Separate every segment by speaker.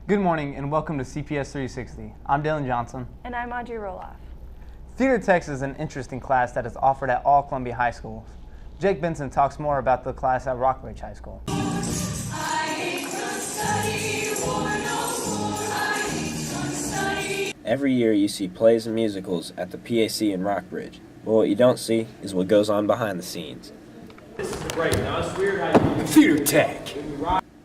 Speaker 1: Good morning and welcome to CPS360. I'm Dylan Johnson.
Speaker 2: And I'm Audrey Roloff.
Speaker 1: Theater Tech is an interesting class that is offered at all Columbia high schools. Jake Benson talks more about the class at Rockbridge High School.
Speaker 3: Every year you see plays and musicals at the PAC in Rockbridge, but what you don't see is what goes on behind the scenes.
Speaker 4: This is great. Now it's weird how you
Speaker 3: Theater Tech!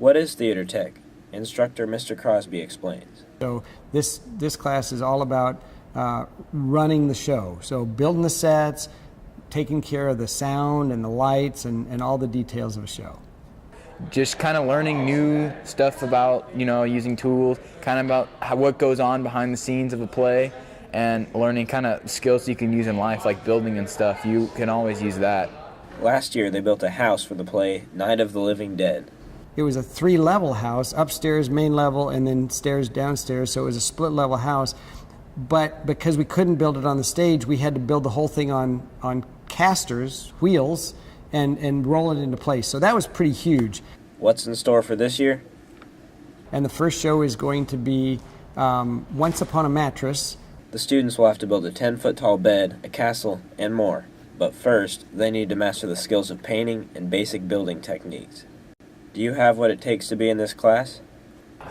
Speaker 3: What is Theater Tech? Instructor Mr. Crosby explains.
Speaker 5: So this class is all about running the show. So building the sets, taking care of the sound and the lights and all the details of a show.
Speaker 6: Just kind of learning new stuff about, using tools, kind of about what goes on behind the scenes of a play, and learning kind of skills you can use in life, like building and stuff. You can always use that.
Speaker 3: Last year they built a house for the play Night of the Living Dead.
Speaker 5: It was a 3-level house, upstairs, main level, and then stairs downstairs, so it was a split-level house. But because we couldn't build it on the stage, we had to build the whole thing on casters, wheels, and roll it into place. So that was pretty huge.
Speaker 3: What's in store for this year?
Speaker 5: And the first show is going to be Once Upon a Mattress.
Speaker 3: The students will have to build a 10-foot tall bed, a castle, and more. But first, they need to master the skills of painting and basic building techniques. Do you have what it takes to be in this class?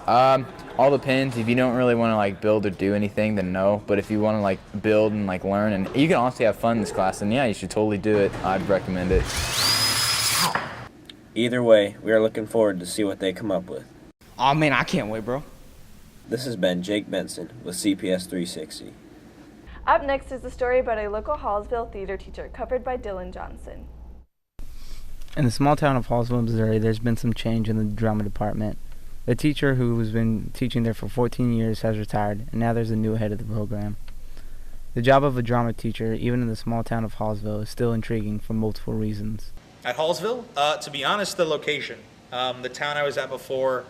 Speaker 6: All depends. If you don't really want to build or do anything, then no. But if you want to build and learn, and you can honestly have fun in this class, then yeah, you should totally do it. I'd recommend it.
Speaker 3: Either way, we are looking forward to see what they come up with.
Speaker 7: Oh man, I can't wait, bro.
Speaker 3: This has been Jake Benson with CPS 360.
Speaker 2: Up next is a story about a local Hallsville theater teacher, covered by Dylan Johnson.
Speaker 8: In the small town of Hallsville, Missouri, there's been some change in the drama department. The teacher who has been teaching there for 14 years has retired, and now there's a new head of the program. The job of a drama teacher, even in the small town of Hallsville, is still intriguing for multiple reasons.
Speaker 4: At Hallsville, to be honest, the location. The town I was at before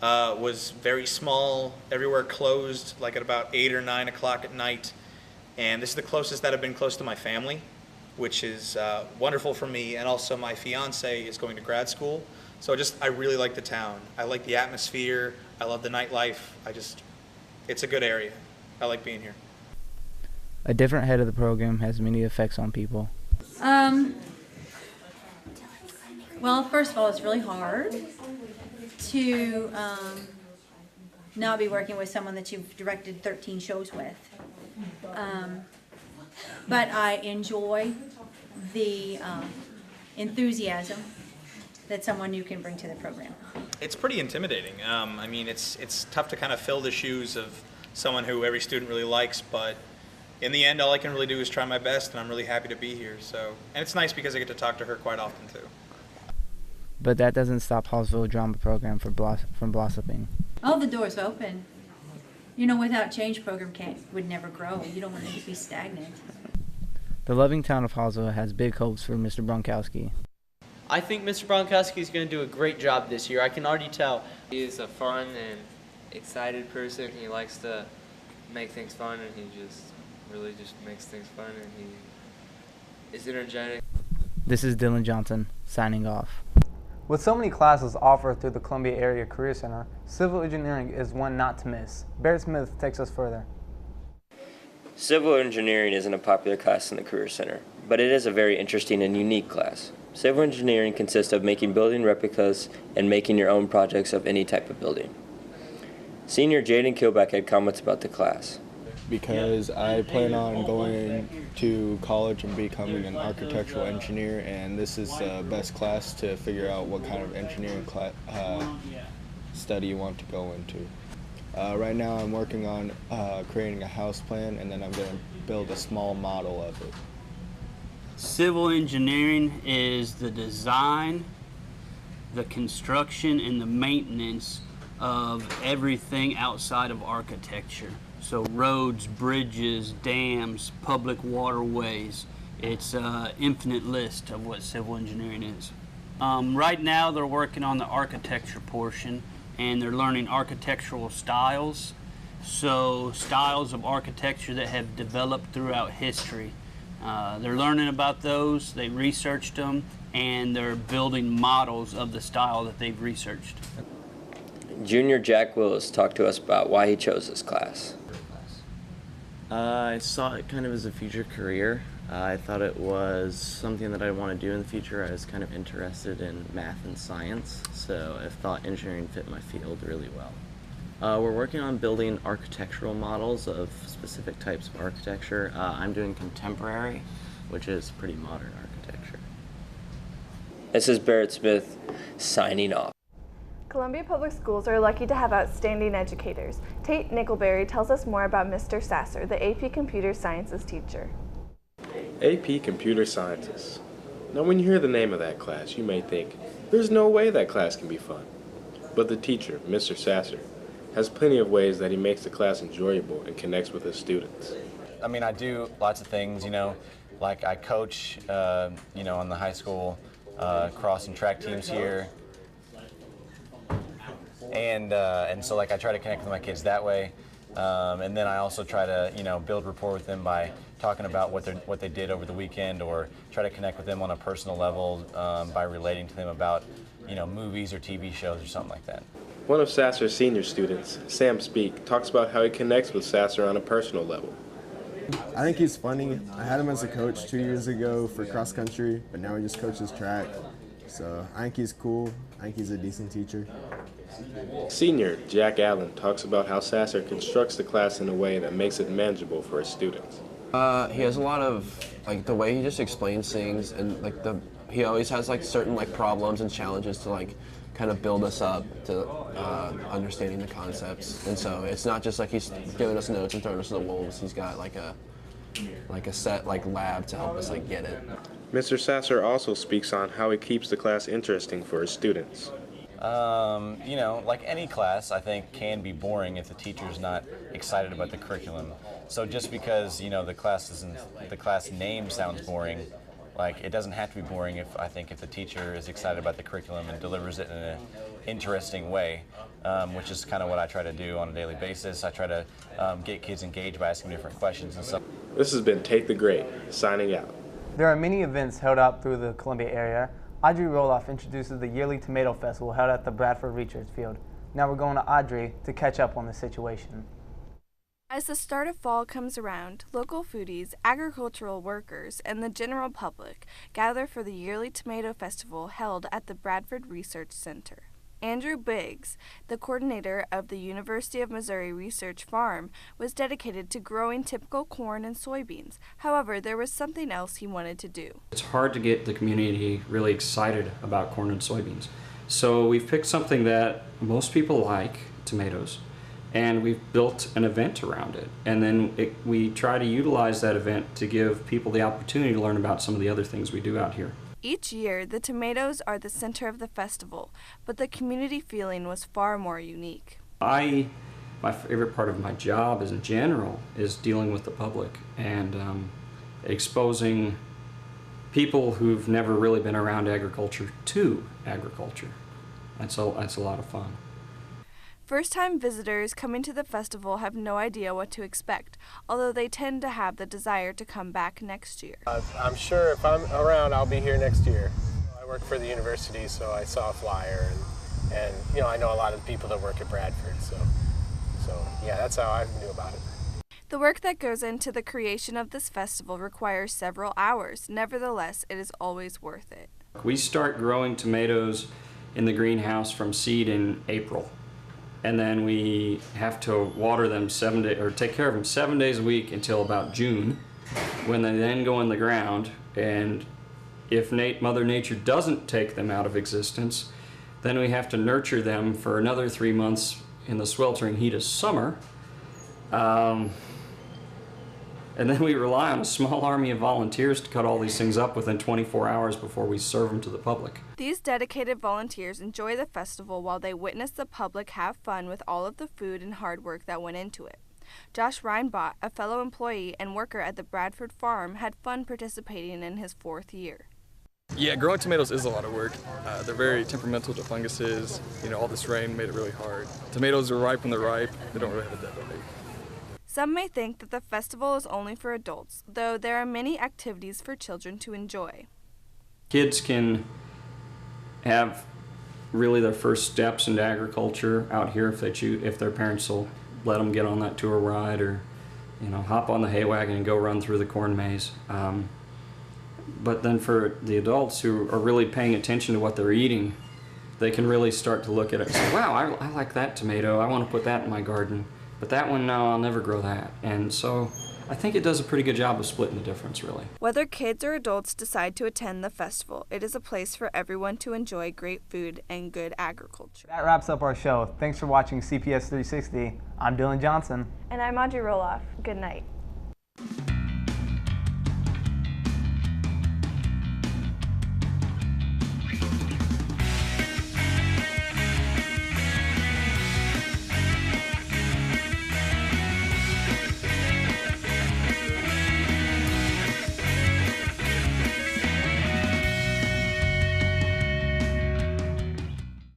Speaker 4: was very small, everywhere closed, at about 8 or 9 o'clock at night. And this is the closest that I've been close to my family, which is wonderful for me. And also my fiance is going to grad school. So I really like the town. I like the atmosphere. I love the nightlife. It's a good area. I like being here.
Speaker 8: A different head of the program has many effects on people.
Speaker 9: Well, first of all, it's really hard to not be working with someone that you've directed 13 shows with. But I enjoy the enthusiasm that someone new can bring to the program.
Speaker 4: It's pretty intimidating. It's tough to kind of fill the shoes of someone who every student really likes, but in the end, all I can really do is try my best, and I'm really happy to be here. And it's nice because I get to talk to her quite often too.
Speaker 8: But that doesn't stop Hallsville drama program from blossoming.
Speaker 9: Oh, the door's open. Without change, program would never grow. You don't want it to be stagnant.
Speaker 8: The loving town of Hallsville has big hopes for Mr. Bronkowski.
Speaker 7: I think Mr. Bronkowski is going to do a great job this year. I can already tell.
Speaker 10: He is a fun and excited person. He likes to make things fun, and he really makes things fun, and he is energetic.
Speaker 8: This is Dylan Johnson, signing off.
Speaker 1: With so many classes offered through the Columbia Area Career Center, civil engineering is one not to miss. Barrett Smith takes us further.
Speaker 3: Civil engineering isn't a popular class in the Career Center, but it is a very interesting and unique class. Civil engineering consists of making building replicas and making your own projects of any type of building. Senior Jaden Kilbeck had comments about the class.
Speaker 11: Because I plan on going to college and becoming an architectural engineer, and this is the best class to figure out what kind of engineering study you want to go into. Right now I'm working on creating a house plan, and then I'm going to build a small model of it.
Speaker 12: Civil engineering is the design, the construction, and the maintenance of everything outside of architecture. So roads, bridges, dams, public waterways. It's an infinite list of what civil engineering is. Right now they're working on the architecture portion, and they're learning architectural styles. So styles of architecture that have developed throughout history. They're learning about those, they researched them, and they're building models of the style that they've researched.
Speaker 3: Junior Jack Willis talked to us about why he chose this class.
Speaker 13: I saw it kind of as a future career. I thought it was something that I want to do in the future. I was kind of interested in math and science, so I thought engineering fit my field really well. We're working on building architectural models of specific types of architecture. I'm doing contemporary, which is pretty modern architecture.
Speaker 3: This is Barrett Smith signing off.
Speaker 2: Columbia Public Schools are lucky to have outstanding educators. Tate Nickelberry tells us more about Mr. Sasser, the AP Computer Sciences teacher.
Speaker 14: AP Computer Sciences. Now when you hear the name of that class, you may think, there's no way that class can be fun. But the teacher, Mr. Sasser, has plenty of ways that he makes the class enjoyable and connects with his students.
Speaker 15: I mean, I do lots of things, like I coach, on the high school cross and track teams here. And so like I try to connect with my kids that way, and then I also try to build rapport with them by talking about what they did over the weekend, or try to connect with them on a personal level by relating to them about movies or TV shows or something like that.
Speaker 14: One of Sasser's senior students, Sam Speak, talks about how he connects with Sasser on a personal level.
Speaker 16: I think he's funny. I had him as a coach 2 years ago for cross country, but now he just coaches track. So I think he's cool. I think he's a decent teacher.
Speaker 14: Senior Jack Allen talks about how Sasser constructs the class in a way that makes it manageable for his students.
Speaker 17: He has a lot of, the way he just explains things, and he always has certain problems and challenges to kind of build us up to understanding the concepts. And so it's not just he's giving us notes and throwing us to the wolves. He's got a set lab to help us get it.
Speaker 14: Mr. Sasser also speaks on how he keeps the class interesting for his students.
Speaker 15: Like any class, I think, can be boring if the teacher's not excited about the curriculum. So just because, the class name sounds boring, it doesn't have to be boring if the teacher is excited about the curriculum and delivers it in an interesting way, which is kind of what I try to do on a daily basis. I try to get kids engaged by asking different questions and stuff.
Speaker 14: This has been Tate the Great, signing out.
Speaker 1: There are many events held out through the Columbia area. Audrey Roloff introduces the yearly Tomato Festival held at the Bradford Research Field. Now we're going to Audrey to catch up on the situation.
Speaker 2: As the start of fall comes around, local foodies, agricultural workers, and the general public gather for the yearly Tomato Festival held at the Bradford Research Center. Andrew Biggs, the coordinator of the University of Missouri Research Farm, was dedicated to growing typical corn and soybeans. However, there was something else he wanted to do.
Speaker 18: It's hard to get the community really excited about corn and soybeans. So we've picked something that most people like, tomatoes, and we've built an event around it. And then we try to utilize that event to give people the opportunity to learn about some of the other things we do out here.
Speaker 2: Each year, the tomatoes are the center of the festival, but the community feeling was far more unique.
Speaker 18: My favorite part of my job in general is dealing with the public and exposing people who've never really been around agriculture to agriculture. That's a lot of fun.
Speaker 2: First-time visitors coming to the festival have no idea what to expect, although they tend to have the desire to come back next year.
Speaker 19: I'm sure if I'm around, I'll be here next year. I work for the university, so I saw a flyer, and I know a lot of the people that work at Bradford, so yeah, that's how I knew about it.
Speaker 2: The work that goes into the creation of this festival requires several hours. Nevertheless, it is always worth it.
Speaker 18: We start growing tomatoes in the greenhouse from seed in April. And then we have to water them take care of them 7 days a week until about June, when they then go in the ground. And if Mother Nature doesn't take them out of existence, then we have to nurture them for another 3 months in the sweltering heat of summer. And then we rely on a small army of volunteers to cut all these things up within 24 hours before we serve them to the public.
Speaker 2: These dedicated volunteers enjoy the festival while they witness the public have fun with all of the food and hard work that went into it. Josh Reinbott, a fellow employee and worker at the Bradford Farm, had fun participating in his 4th year.
Speaker 20: Yeah, growing tomatoes is a lot of work. They're very temperamental to funguses. All this rain made it really hard. Tomatoes are ripe when they're ripe. They don't really have a deadline date.
Speaker 2: Some may think that the festival is only for adults, though there are many activities for children to enjoy.
Speaker 18: Kids can have really their first steps into agriculture out here if they choose, if their parents will let them get on that tour ride, or hop on the hay wagon and go run through the corn maze. But then for the adults who are really paying attention to what they're eating, they can really start to look at it and say, wow, I like that tomato, I want to put that in my garden, but that one, no, I'll never grow that. And so I think it does a pretty good job of splitting the difference, really.
Speaker 2: Whether kids or adults decide to attend the festival, it is a place for everyone to enjoy great food and good agriculture.
Speaker 1: That wraps up our show. Thanks for watching CPS 360. I'm Dylan Johnson.
Speaker 2: And I'm Audrey Roloff. Good night.